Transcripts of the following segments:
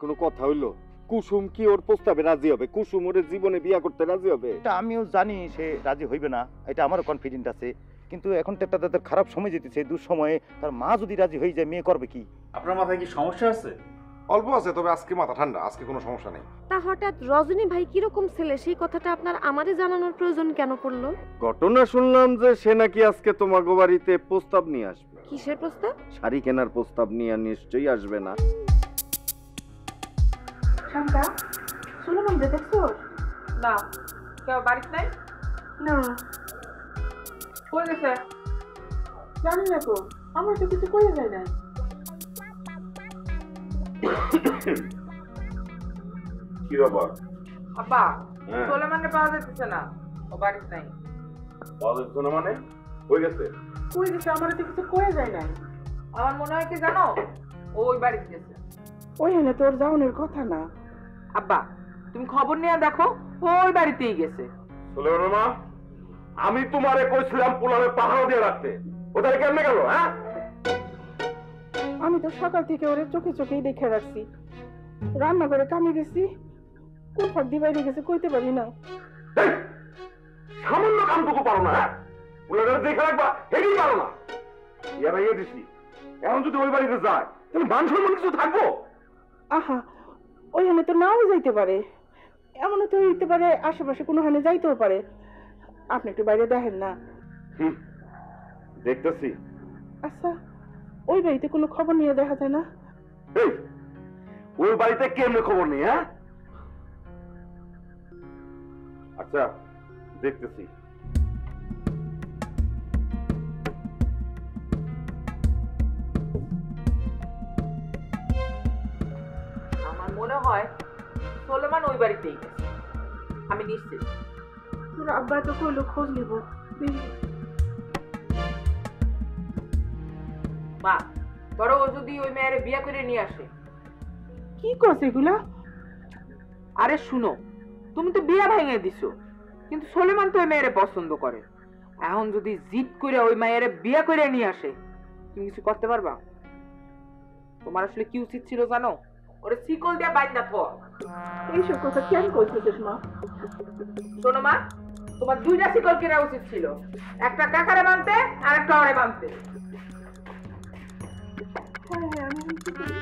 কোনো কথা হইলো? কুসুম কি ওর প্রস্তাবে রাজি হবে? কুসুম ওর জীবনে বিয়া করতে রাজি হবে? এটা আমিও জানি সে রাজি হইবে না, এটা আমারও কনফিডেন্ট আছে। কিন্তু এখন তো একটা তাদের খারাপ সময় যেতেছে, দুঃসময়ে তার মা যদি রাজি হয়ে যায় মেয়ে করবে কি? আপনার মাথায় কি সমস্যা আছে? অল্প আছে, তবে আজকে মাথা ঠান্ডা, আজকে কোনো সমস্যা নেই। তা হঠাৎ রজনী ভাই কিরকম ছেলে সেই কথাটা আপনার আমারে জানানোর প্রয়োজন কেন পড়লো? ঘটনা শুনলাম যে সে নাকি আজকে তোমাগো বাড়িতে প্রস্তাব নিয়ে আসবে। কিসের প্রস্তাব? শাড়ি কেনার প্রস্তাব নিয়ে নিশ্চয়ই আসবে না? শান্তা, সুলেমান যে দেখছো? না, কেউ বাড়িতে নাই? না, কই গেছে? জানি না তো, আমার তো কিছু করে যায় না। কি ব্যাপার? আব্বা, হ্যাঁ। সোলেমানকে পাওয়া যাচ্ছে না, ও বাড়িতে নাই। পাওয়া যাচ্ছে না মানে? হয়ে গেছে? কই গেছে? আমার তো কিছু করে যায় না। আমার মনে হয় কি জানো, ও ওই বাড়িতে গেছে। ওইখানে তোর যাওয়ানোর কথা না। আব্বা, তুমি খবর নিয়ে দেখো, ও ওই বাড়িতেই গেছে। সুলেমান মা, আমি তোমারে কইছিলাম পোলারে পাহারা দিয়ে রাখতে, ওটা কেমনে গেল? হ্যাঁ, আমি তো সকাল থেকে ওরে চোখে চোখেই দেখে রাখছি। রান্না করে কামে গেছি, কোন ফাঁক দিয়ে বাইরে গেছে কইতে পারি না। এই, সামান্য কামটুকু পারো না? হ্যাঁ, পোলারে দেখে রাখবা হেঁটেই পারো না? ইয়া ভাইয়া দিছি, এখন যদি ওই বাড়িতে যায় তাহলে মান সম্মান কিছু থাকবো? আহা, ওইখানে তো নাও যাইতে পারে, এমনও তো হইতে পারে আশেপাশে কোনোখানে যাইতেও পারে। আপনি একটু বাইরে দেখেন না। হুম, দেখতেছি। আচ্ছা, ওই বাড়িতে কোনো খবর নিয়ে দেখা যায় না? এই, ওই বাড়িতে কেমনে খবর নেই? হ্যাঁ, আচ্ছা দেখতেছি। আমার মনে হয় সোলেমান ওই বাড়িতেই গেছে, আমি নিশ্চিত। তোর আব্বা তো কইলো খোঁজ নিব। মা, ধরো ও যদি ওই মেয়ের বিয়ে করে নিয়ে আসে। কি করছে এগুলা? আরে শুনো, তুমি তো বিয়ে ভেঙে দিছো, কিন্তু সোলেমান তো ওই মেয়েরে পছন্দ করে। এখন যদি জিদ করে ওই মেয়ের বিয়ে করে নিয়ে আসে, তুমি কিছু করতে পারবা? তোমার আসলে কি উচিত ছিল জানো? ওরে শিকল দিয়ে বাইন্দা থো। এইসব কথা কেন কইতেছিস মা? শোনো মা, তোমার দুইটা শিকল কেনা উচিত ছিল, একটা কাকারে বানতে আর একটা ওরে বানতে। হ্যাঁ হ্যাঁ, আমি বুঝতে পারি।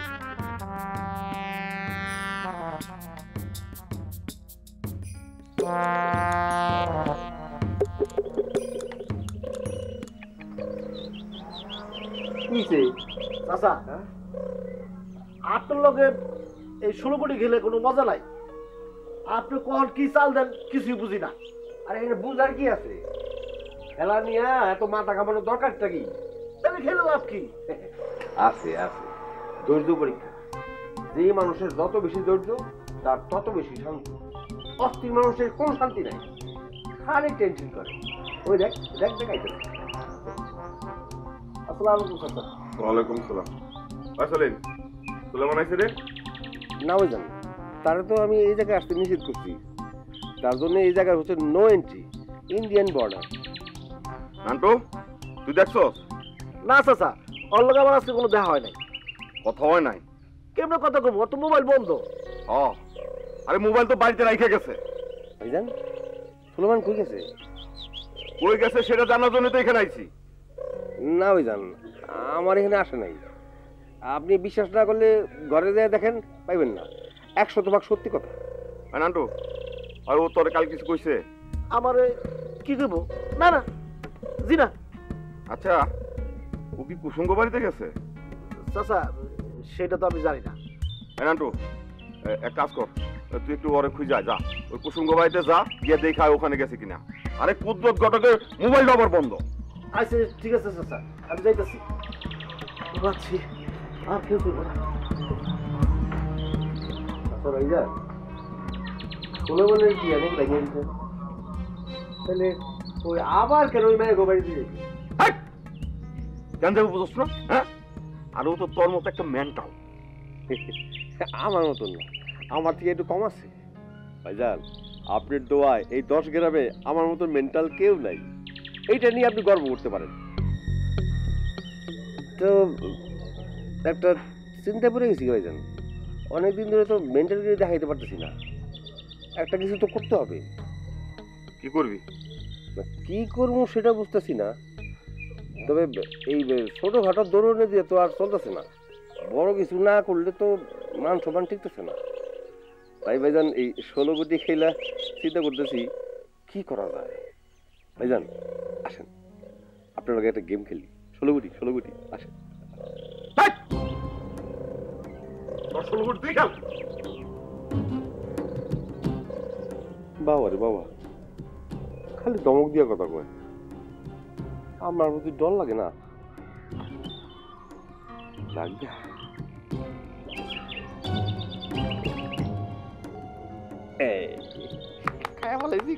কিছে চাচা, আপনার লগে এই 16 কোটি খেলে কোনো মজা নাই। আপনি কখন কি চাল দেন কিছুই বুঝি না। আরে এটা বুঝার কি আছে? খেলা নিয়ে এত মাথা কামানোর দরকারটা কি? তাহলে খেলে লাভ কি? আছে আছে, ধৈর্য পরীক্ষা। যে মানুষের যত বেশি ধৈর্য তার তত বেশি শান্তি। অস্থির মানুষের কোনো শান্তি নাই, খালি টেনশন করে। ওই দেখ দেখ দেখাইতে। আসসালামু আলাইকুম চাচা। ওয়ালাইকুম সালাম। আসলে সুলেমান আইছে রে? না ওই জান, তারা তো আমি এই জায়গায় আসতে নিষেধ করছি। তার জন্য এই জায়গায় হচ্ছে no entry, Indian border. Nantu, তুই দেখছস? না চাচা, ওর লগে আমার আজকে কোনো দেখা হয় নাই। কথা হয় নাই? কেমন কথা কম, ওর তো মোবাইল বন্ধ। ও, আরে মোবাইল তো বাড়িতে রাইখে গেছে। ওই জান, সুলেমান কই গেছে? কই গেছে সেটা জানার জন্য তো এখানে আইছি। না ওই জান, আমার এখানে আসে নাই। আপনি বিশ্বাস না করলে ঘরে যেয়ে দেখেন, পাইবেন না। 100% সত্যি কথা। নান্টু, আর ও তোরে কাল কিছু কইছে? আমারে কি কইব? না না, জি না। আচ্ছা, ও কি কুসুঙ্গ বাড়িতে গেছে? চাচা, সেটা তো আমি জানি না। নান্টু, এক কাজ কর, তুই একটু ওরে খুঁজে যা, ওই কুসুঙ্গ বাড়িতে যা, গিয়ে দেখা ওখানে গেছে কিনা। আরে কুদরত ঘটকের মোবাইল আবার বন্ধ। আচ্ছা ঠিক আছে চাচা, আমি যাইতেছি। ভাবছি আর কেউ করবো না। আচ্ছা ভাইজান, সুলেমানের কি অনেক ভেঙে দিতে? তাহলে ওই আবার কেন ওই মেয়ে গোবাড়ি দিয়ে? কেন যাবো বুঝছ না? হ্যাঁ, আর ও তো তোর মতো একটা মেন্টাল। আমার মতন না, আমার থেকে একটু কম আছে। ভাইজান, আপনার দোয়ায় এই 10 গ্রামে আমার মতন মেন্টাল কেউ নাই। এইটা নিয়ে আপনি গর্ব করতে পারেন। তো একটা চিন্তা পড়ে গেছি ভাইজান। অনেকদিন ধরে তো মেন্টালিটি দেখাইতে পারতেছি না, একটা কিছু তো করতে হবে। কি করবি? কি করবো সেটা বুঝতেছি না, তবে এই ছোটখাটো দৌড়নে দিয়ে তো আর চলতেছে না, বড় কিছু না করলে তো মান সম্মান টিকতেছে না। তাই ভাইজান এই 16 কোটি খেলা চিন্তা করতেছি কি করা যায়। ভাইজান আসেন, আপনার লগে একটা গেম খেলি। 16 কোটি আসেন। বাবা রে বাবা, খালি দমক দিয়া কথা কয়, আমার প্রতি ডর লাগে না? লাগবে।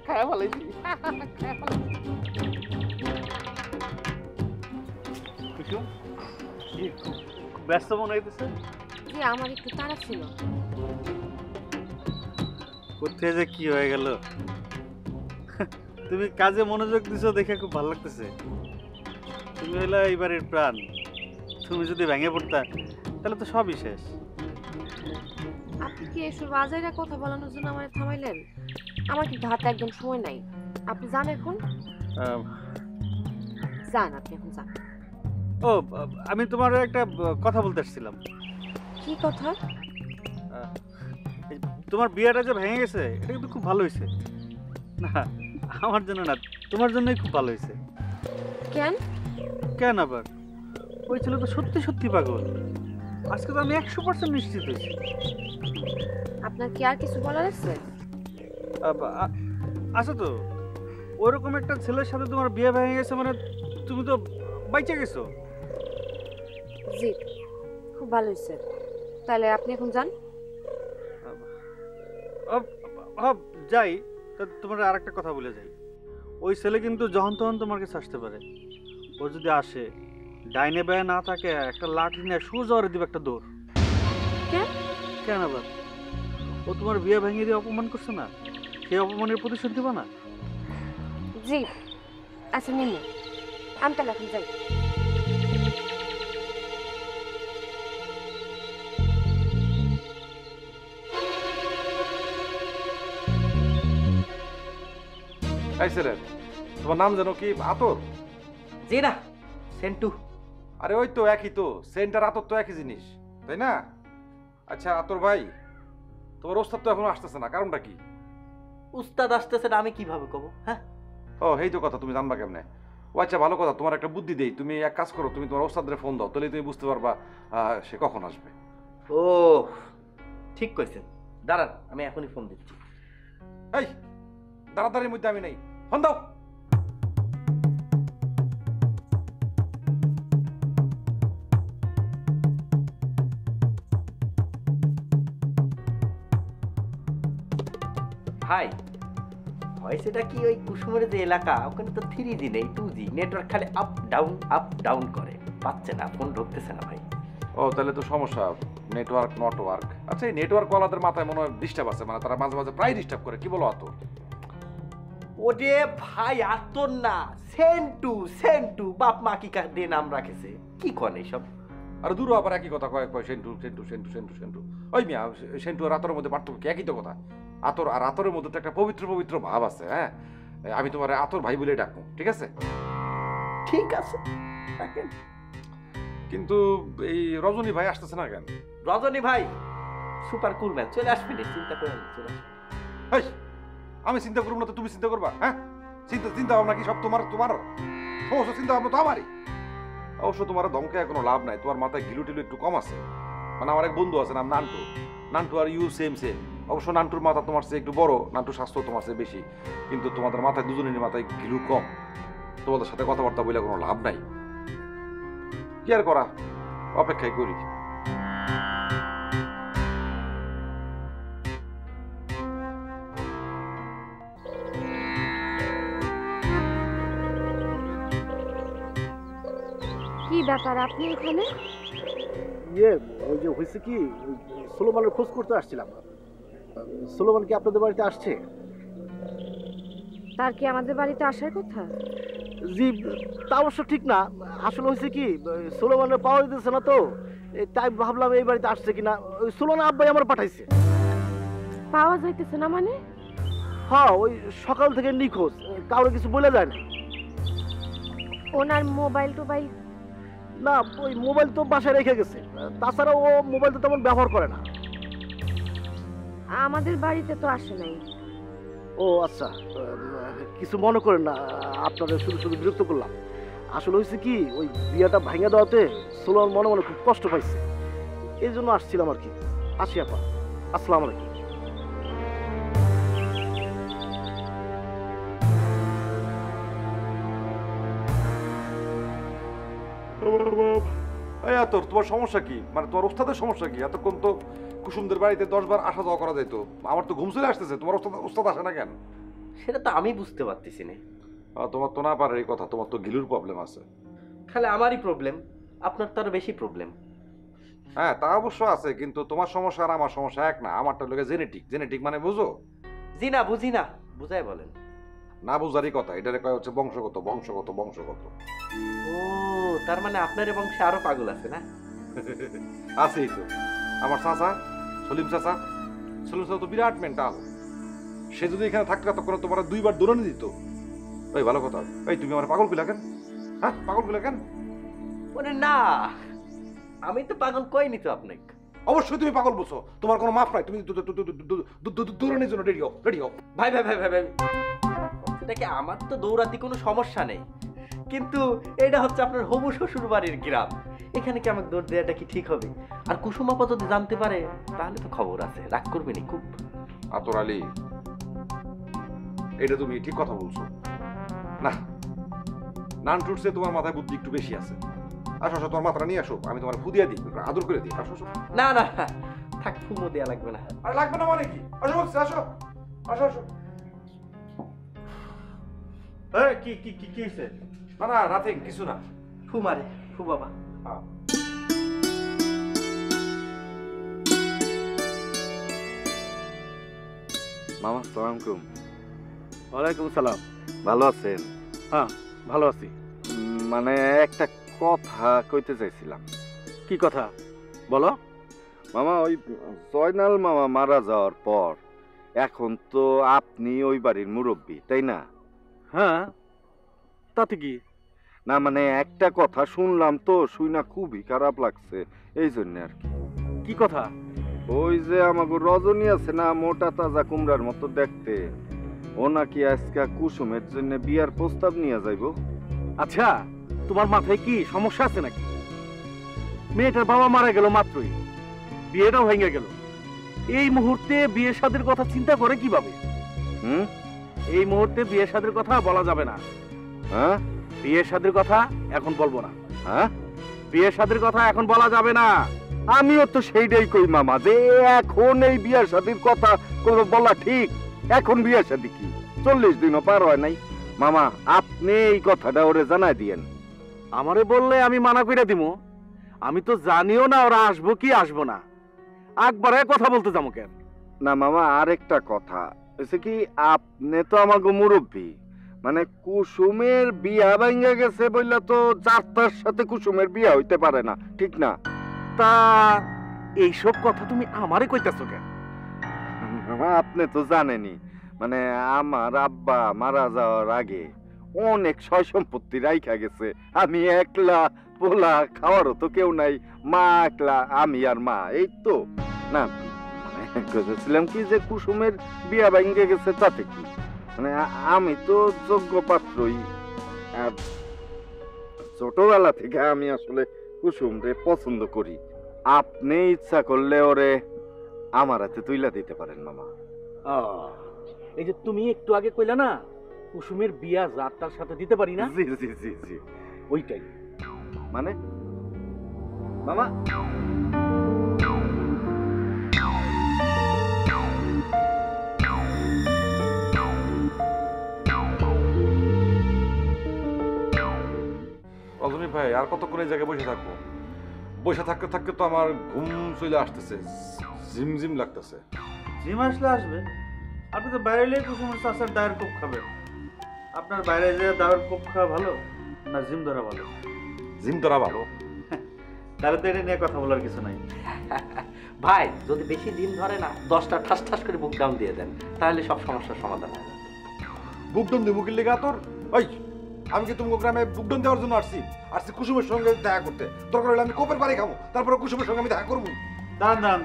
খায়া ফেলাইছি। ব্যস্ত মনে হইতেছে? জি আমার একটু তাড়া ছিল। কোথায় যে কি হয়ে গেল? তুমি কাজে মনোযোগ দিছো দেখে খুব ভালো লাগতেছে। তুমি হইলো এই বাড়ির প্রাণ। তুমি যদি ভেঙে পড়তা তাহলে তো সবই শেষ। আপনি কি এসব বাজারে কথা বলানোর জন্য আমার থামাইলেন? আমার কিন্তু হাতে একদম সময় নাই। আপনি যান এখন, যান আপনি এখন যান। ও আমি তোমার একটা কথা বলতে আসছিলাম। কি কথা? তোমার বিয়েটা যে ভেঙে গেছে এটা কিন্তু খুব ভালো হয়েছে। না আমার জন্য না, তোমার জন্যই খুব ভালো হয়েছে। কেন? কেন আবার? ওই ছেলে তো সত্যি সত্যি পাগল। আজকে তো আমি 100% নিশ্চিত হয়েছি। আপনার কি আর কিছু বলার আছে? আচ্ছা তো ওরকম একটা ছেলের সাথে তোমার বিয়ে ভেঙে গেছে মানে তুমি তো বাইচে গেছো। জি খুব ভালো হয়েছে। তাহলে আপনি এখন যান। যাই, তোমার আর একটা কথা বলে যাই। ওই ছেলে কিন্তু যখন তখন তোমার কাছে আসতে পারে। ও যদি আসে ডাইনে বায়ে না থাকে একটা লাঠি নিয়ে সোজা ওরে দিবে একটা দৌড়। কেন আবার? ও তোমার বিয়ে ভেঙে দিয়ে অপমান করছে না, সেই অপমানের প্রতিশোধ দিবা না? জি আচ্ছা নিন, আমি তাহলে এখন যাই। এই ছেলে, তোমার নাম জানো কি? আতর? জি না, সেন্টু। আরে ওই তো একই তো, সেন্টার আতর তো একই জিনিস, তাই না? আচ্ছা আতর ভাই, তোমার ওস্তাদ তো এখনো আসতেছে না, কারণটা কি? উস্তাদ আসতেছে না আমি কিভাবে কব? হ্যাঁ ও এই তো কথা, তুমি জানবা কেমনে? ও আচ্ছা ভালো কথা, তোমার একটা বুদ্ধি দেই। তুমি এক কাজ করো, তুমি তোমার ওস্তাদের ফোন দাও, তাহলে তুমি বুঝতে পারবা সে কখন আসবে। ও ঠিক কইছেন, দাঁড়ান আমি এখনই ফোন দিচ্ছি। এই তাড়াতাড়ির মধ্যে আমি নেই, ফোন দাও। ভাই হয়েছেটা কি, ওই কুসুমের যে এলাকা ওখানে তো 3G নেই, 2G নেটওয়ার্ক খালি আপ ডাউন করে, পাচ্ছে না, ফোন ঢুকতেছে না ভাই। ও তাহলে তো সমস্যা, নেটওয়ার্ক। আচ্ছা এই নেটওয়ার্ক ওয়ালাদের মাথায় মনে হয় ডিস্টার্ব আছে, মানে তারা মাঝে মাঝে প্রায় ডিস্টার্ব করে। কি বলো আতর? ওরে ভাই আতর না, সেন্টু বাপ মা কি দিয়ে নাম রাখেছে, কি কন এইসব? আর দূর আবার একই কথা কয় সেন্টু। ওই মিয়া, সেন্টু আর আতরের মধ্যে পার্থক্য কি? একই তো কথা। আতর আর আতরের মধ্যে তো একটা পবিত্র ভাব আছে। হ্যাঁ আমি তোমার আতর ভাই বলে ডাকবো, ঠিক আছে? ঠিক আছে দেখেন। কিন্তু এই রজনী ভাই আসতেছে না কেন? রজনী ভাই সুপার কুল ম্যান, চলে আসবেন, চিন্তা করেন না, চলে আসবেন। এই আমি চিন্তা করবো না তো তুমি চিন্তা করবা? হ্যাঁ চিন্তা ভাবনা কি সব তোমার সমস্ত চিন্তা ভাবনা তো আমারই। অবশ্য তোমার ধমকে কোনো লাভ নাই, তোমার মাথায় ঘিলু টিলু একটু কম আছে। মানে আমার এক বন্ধু আছে নাম নান্টু আর ইউ সেম। অবশ্য নান্টুর মাথা তোমার চেয়ে একটু বড়, নান্টুর স্বাস্থ্য তোমার চেয়ে বেশি, কিন্তু তোমাদের মাথায় দুজনের মাথায় ঘিলু কম। তোমাদের সাথে কথাবার্তা বলে কোনো লাভ নাই। কি আর করা, অপেক্ষাই করি। কি ব্যাপার আপনি এখানে? ওই যে হয়েছে কি, সোলোমানের খোঁজ করতে আসছিলাম। সোলোমান কি আপনাদের বাড়িতে আসছে? তার কি আমাদের বাড়িতে আসার কথা? জি তা অবশ্য ঠিক না, আসলে হয়েছে কি সোলোমানের পাওয়া যেতেছে না, তো তাই ভাবলাম এই বাড়িতে আসছে কিনা। ওই সুলনা আব্বাই আমার পাঠাইছে। পাওয়া যাইতেছে না মানে? হ্যাঁ, ওই সকাল থেকে নিখোঁজ, কাউরে কিছু বলে যায় না। ওনার মোবাইল টোবাইল? না, ওই মোবাইল তো বাসায় রেখে গেছে। তাছাড়া ও মোবাইল তো তেমন ব্যবহার করে না। আমাদের বাড়িতে তো আসে নাই। ও আচ্ছা, কিছু মনে করেন না, আপনারা শুধু শুধু বিরক্ত করলাম। আসলে হয়েছে কি, ওই বিয়াটা ভাঙা দেওয়াতে সোলার মনে মনে খুব কষ্ট পাইছে, এই জন্য আসছিলাম আর কি। আসি আপা, আসসালামু আলাইকুম। তোর তোমার সমস্যা কি? মানে তোমার ওস্তাদের সমস্যা কি? এতক্ষণ তো কুসুমদের বাড়িতে 10 বার আসা যাওয়া করা যেত। আমার তো ঘুম চলে আসতেছে, তোমার ওস্তাদ আসে না কেন? সেটা তো আমি বুঝতে পারতেছি না। তোমার তো না পারে এই কথা, তোমার তো গিলুর প্রবলেম আছে। খালি আমারই প্রবলেম, আপনার তো আরো বেশি প্রবলেম। হ্যাঁ, তা অবশ্য আছে, কিন্তু তোমার সমস্যা আর আমার সমস্যা এক না। আমারটা লোকে জেনেটিক। জেনেটিক মানে বুঝো? জি না, বুঝি না, বুঝাই বলেন। না বুঝারই কথা, এটারে কয় হচ্ছে বংশগত। বংশগত বংশগত। ও, তার মানে আপনার বংশে আরো পাগল আছে না? আছেই তো। আমার চাচা সলিম চাচা তো বিরাট মেন্টাল। সে যদি এখানে থাকতো তখন তোমার 2 বার দৌড়ানি দিত। ওই ভালো কথা। এই তুমি আমার পাগল কইলা কেন? হ্যাঁ, পাগল কইলা কেন? ওরে না, আমি তো পাগল কইনি তো আপনাকে। অবশ্যই তুমি পাগল বলছো, তোমার কোনো মাপ নাই। তুমি দৌড়ানির জন্য রেডি হও, রেডি হও। ভাই ভাই ভাই ভাই ভাই, সেটা কি, আমার তো দৌড়াতে কোনো সমস্যা নেই, কিন্তু এটা হচ্ছে আপনার হবু শ্বশুর বাড়ির গ্রাম। এখানে কি আমাকে দৌড় দেওয়াটা কি ঠিক হবে? আর কুসুম আপা যদি জানতে পারে তাহলে তো খবর আছে, রাগ করবেনি খুব। আতর আলী, এটা তুমি ঠিক কথা বলছো না। নান টুটসে তোমার মাথায় বুদ্ধি একটু বেশি আছে। আসো আসো, তোমার মাথাটা নিয়ে আসো, আমি তোমার ফুদিয়া দিই, আদর করে দিই। আসো আসো। না না, থাক, ফুমো দেওয়া লাগবে না। আর লাগবে না মানে কি? আসো বলছি, আসো আসো আসো। কি কি কি কি হয়েছে? না না, নাথিং, কিছু না। ফু মারে, ফু বাবা। মামা আসসালামু আলাইকুম। ওয়ালাইকুম সালাম। ভালো আছেন? হ্যাঁ, ভালো আছি। মানে একটা কথা কইতে চাইছিলাম। কি কথা বলো? মামা, ওই জয়নাল মামা মারা যাওয়ার পর এখন তো আপনি ওই বাড়ির মুরব্বী, তাই না? হ্যাঁ, তাতে কি? না মানে একটা কথা শুনলাম তো, শুনা খুবই খারাপ লাগছে, এই জন্য আর কি। কি কথা? ওই যে আমাকে রজনী আছে না, মোটা তাজা কুমড়ার মতো দেখতে, ও নাকি আজকে কুসুমের জন্য বিয়ার প্রস্তাব নিয়ে যাইব। আচ্ছা, তোমার মাথায় কি সমস্যা আছে নাকি? মেয়েটার বাবা মারা গেল মাত্রই, বিয়েটাও ভেঙে গেল। এই মুহূর্তে বিয়ে শাদীর কথা চিন্তা করে কিভাবে? এই মুহূর্তে বিয়ে শাদীর কথা বলা যাবে না। হ্যাঁ, বিয়ে শাদীর কথা এখন বলবো না। হ্যাঁ, বিয়ে শাদীর কথা এখন বলা যাবে না। আমিও তো সেইটাই কই মামা, যে এখন এই বিয়ার শাদীর কথা বলা ঠিক? এখন বিয়ার শাদী কি 40 দিনও পার হয় নাই। মামা, আপনি এই কথাটা ওরে জানাই দিয়েন। আমারে বললে আমি মানা করে দিব? আমি তো জানিও না ওরা আসবো কি আসবো না, একবারে কথা বলতে যাবো কেন? না মামা, আরেকটা কথা হচ্ছে কি, আপনি তো আমাকে মুরব্বী, মানে কুসুমের বিয়া ভাঙ্গা গেছে বললে তো যাত্রার সাথে কুসুমের বিয়া হইতে পারে না, ঠিক না? তা এইসব কথা তুমি আমারে কইতাছো কেন? মামা, আপনি তো জানেনই, মানে আমার আব্বা মারা যাওয়ার আগে অনেক সয় সম্পত্তি রাইখা গেছে। আমি একলা পোলা, খাওয়ারও তো কেউ নাই, মা একলা, আমি আর মা, এই তো। না মানে বুঝেছিলাম কি যে কুসুমের বিয়া ভাঙ্গে গেছে, তাতে কি, মানে আমি তো যোগ্য পাত্রই। আর ছোটবেলা থেকে আমি আসলে কুসুমরে পছন্দ করি। আপনি ইচ্ছা করলে ওরে আমার হাতে তুইলা দিতে পারেন মামা। এই যে তুমি একটু আগে কইলা না কুসুমের বিয়া যার তার সাথে দিতে পারি না, জি জি জি জি, ওইটাই। মানে মামা, রজনী ভাই, আর কতক্ষণ এই জায়গায় বসে থাকবো? বসে থাকতে থাকতে তো আমার ঘুম চলে আসতেছে, ঝিমঝিম লাগতেছে। জিম আসলে আসবে, আপনি তো বাইরে এলে কুসুমের চাষার ডায়ের কোপ খাবেন। আপনার বাইরে যে ডায়ের কোপ খাওয়া ভালো না জিম ধরা ভালো? জিম ধরা ভালো। তাহলে তো এটা নিয়ে কথা বলার কিছু নাই। ভাই যদি বেশি দিন ধরে না 10টা ঠাস ঠাস করে বুক ডাউন দিয়ে দেন, তাহলে সব সমস্যার সমাধান হয়। বুকডন দিব কি লেগে তোর? ওই আমি কি তোমাকে গ্রামে বুকডন দেওয়ার জন্য আসছি কুসুমের সঙ্গে দেখা করতে। দরকার হলে আমি কোপের বাড়ি খাবো, তারপরে কুসুমের সঙ্গে আমি দেখা করবো। দাঁড়ান,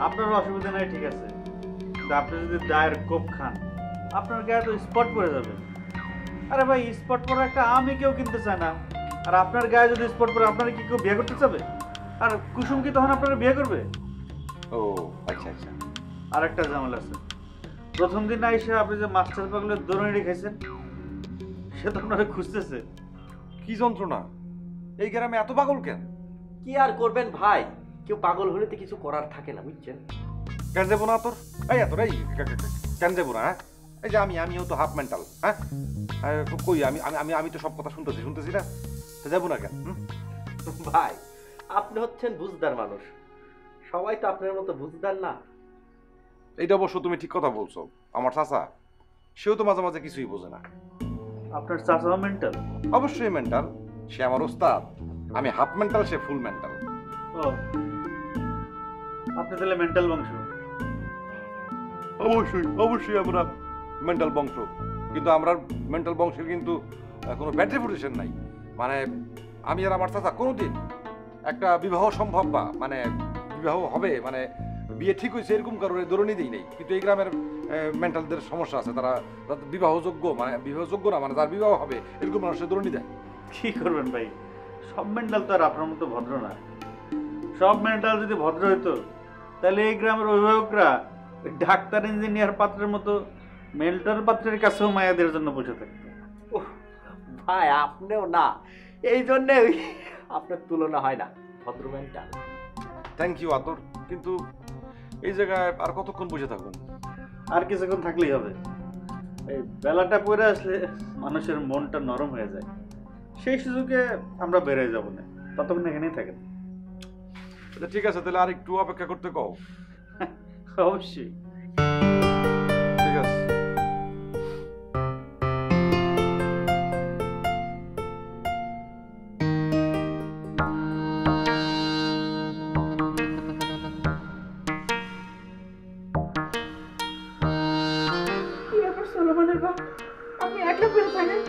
আপনার অসুবিধা নাই, ঠিক আছে, কিন্তু আপনি যদি দায়ের কোপ খান আপনার গায়ে তো স্পট পড়ে যাবে। আরে ভাই, স্পট পরে একটা আমি কেউ কিনতে চায় না, আর আপনার গায়ে যদি স্পট পরে আপনারা কি কেউ বিয়ে করতে চাবে? আর কুসুম কি তখন আপনারা বিয়ে করবে? ও আচ্ছা। আর একটা ঝামেলা আছে, প্রথম দিন আইসা আপনি যে মাস্টার পাগলের দৌড়ানি খাইছেন সে তো আপনারা খুঁজতেছে। কি যন্ত্রণা! এই গ্রামে এত পাগল কেন? কি আর করবেন ভাই, কেউ পাগল হলে তো কিছু করার থাকে না, বুঝছেন? কেন যাবো না তোর? এই কেন যাবো না? এই যে আমিও তো হাফ মেন্টাল। হ্যাঁ কই আমি তো সব কথা শুনতেছি না, তা যাবো না কেন? ভাই আপনি হচ্ছেন বুঝদার মানুষ, সবাই তো আপনার মতো বুঝদার না। এইটা অবশ্য তুমি ঠিক কথা বলছো। আমার চাচা সেও তো মাঝে মাঝে কিছুই বোঝে না। আপনার চাচাও মেন্টাল? অবশ্যই মেন্টাল, সে আমার ওস্তাদ। আমি হাফ মেন্টাল, সে ফুল মেন্টাল। ও, আপনি তাহলে মেন্টাল বংশ? অবশ্যই আমরা মেন্টাল বংশ, কিন্তু আমরা মেন্টাল বংশের কিন্তু কোনো ব্যাড রেপুটেশন নাই। মানে আমি আর আমার চাচা কোনোদিন একটা বিবাহ সম্ভব বা মানে বিবাহ হবে মানে বিয়ে ঠিক হয়েছে এরকম কারণে দৌড়নি দিই নেই। কিন্তু এই গ্রামের মেন্টালদের সমস্যা আছে, তারা বিবাহযোগ্য মানে বিবাহযোগ্য না, মানে যার বিবাহ হবে এরকম মানুষের দৌড়নি দেয়। কি করবেন ভাই, সব মেন্টাল তো আর আপনার মতো ভদ্র না। সব মেন্টাল যদি ভদ্র হইতো তাহলে এই গ্রামের অভিভাবকরা ডাক্তার ইঞ্জিনিয়ার পাত্রের মতো মেন্টাল পাত্রের কাছেও মায়াদের জন্য বসে থাকতো। ভাই আপনিও না, এই জন্যে আপনার তুলনা হয় না, ভদ্র মেন্টাল। থ্যাংক ইউ আতর, কিন্তু এই জায়গায় আর কতক্ষণ বসে থাকুন? আর কিছুক্ষণ থাকলেই হবে। এই বেলাটা পরে আসলে মানুষের মনটা নরম হয়ে যায়, সেই সুযোগে আমরা বেরিয়ে যাবো না, ততক্ষণ এখানেই থাকেন। ঠিক আছে, তাহলে আর একটু অপেক্ষা করতে কও। অবশ্যই। ঠিক আছে। কি ব্যাপার সোলোমনের বাপ, আপনি একলা ফেলে থাকেন?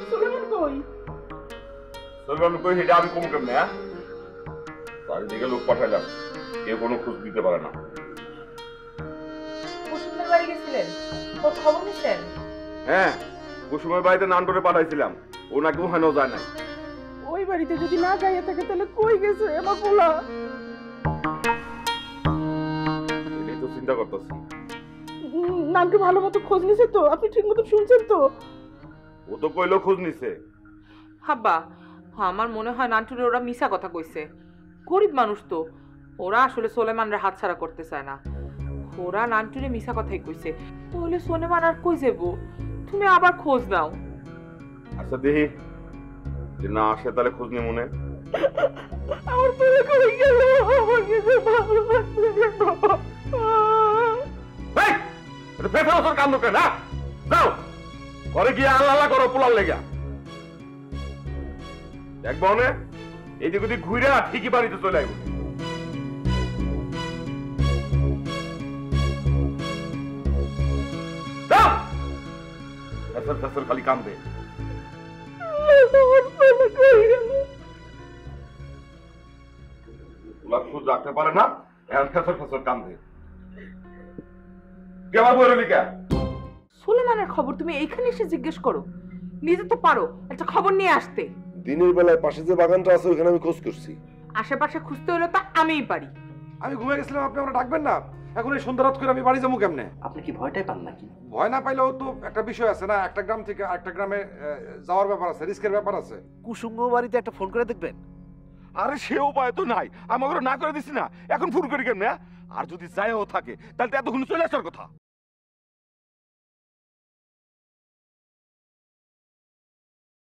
সোলোমন কই? আমি কই হেঁটে আমি কম কেমনে? হ্যাঁ, চারিদিকে লোক পাঠাইলাম, কেউ কোনো খোঁজ দিতে পারে না। কুসুমের বাড়ি গেছিলেন, ওর খবর নিছেন? হ্যাঁ, কুসুমের বাড়িতে নান্টরে পাঠাইছিলাম, ও নাকি ওখানেও যায় নাই। ওই বাড়িতে যদি না যাইয়া থাকে তাহলে কই গেছে আমার পোলা? এটাই তো চিন্তা করতেছি। নামকে ভালো মতো খোঁজ নিছে তো? আপনি ঠিক মতো শুনছেন তো? ও তো কইলো খোঁজ নিছে। হাব্বা, আমার মনে হয় নান্টুরে ওরা মিছা কথা কইছে। গরিব মানুষ তো, ওরা আসলে সোলেমানরে হাতছাড়া করতে চায় না। ওরা নান্টুরে মিছা কথাই কইছে, তাহলে সোলেমান আর কই যাবো? তুমি আবার খোঁজ নাও। আচ্ছা দেখি, যে না আসে তাহলে খোঁজ নিয়ে মনে। আমার পোলা কই গেল? আমার কিছু ভালো লাগছে না। কান্দ কেন? যাও ঘরে গিয়ে আল্লাহ করো পোলার লেগা। দেখবো না এইদিক ওদিক ঘুরে ঠিকই বাড়িতে চলে আসবো। খালি কান্দে। খোঁজ রাখতে পারে না, এখন ফেসর ফেসর কান্দে। সোলেমানের খবর তুমি এইখানে এসে জিজ্ঞেস করো? নিজে তো পারো একটা খবর নিয়ে আসতে। দিনের বেলায় পাশে যে বাগানটা আছে ওখানে আমি খোঁজ করছি। আশেপাশে খুঁজতে হলে তা আমিই পারি। আমি ঘুমিয়ে গেছিলাম, আপনি আমরা ডাকবেন না? এখন এই সন্ধ্যা রাত করে আমি বাড়ি যাবো কেমনে? আপনি কি ভয়টাই পান নাকি? ভয় না পাইলেও তো একটা বিষয় আছে না, একটা গ্রাম থেকে আরেকটা গ্রামে যাওয়ার ব্যাপার আছে, রিস্কের ব্যাপার আছে। কুসুম বাড়িতে একটা ফোন করে দেখবেন। আরে সে উপায় তো নাই, আমাকে না করে দিছি না, এখন ফোন করি কেমনে? আর যদি যায়ও থাকে তাহলে তো এতক্ষণ চলে আসার কথা।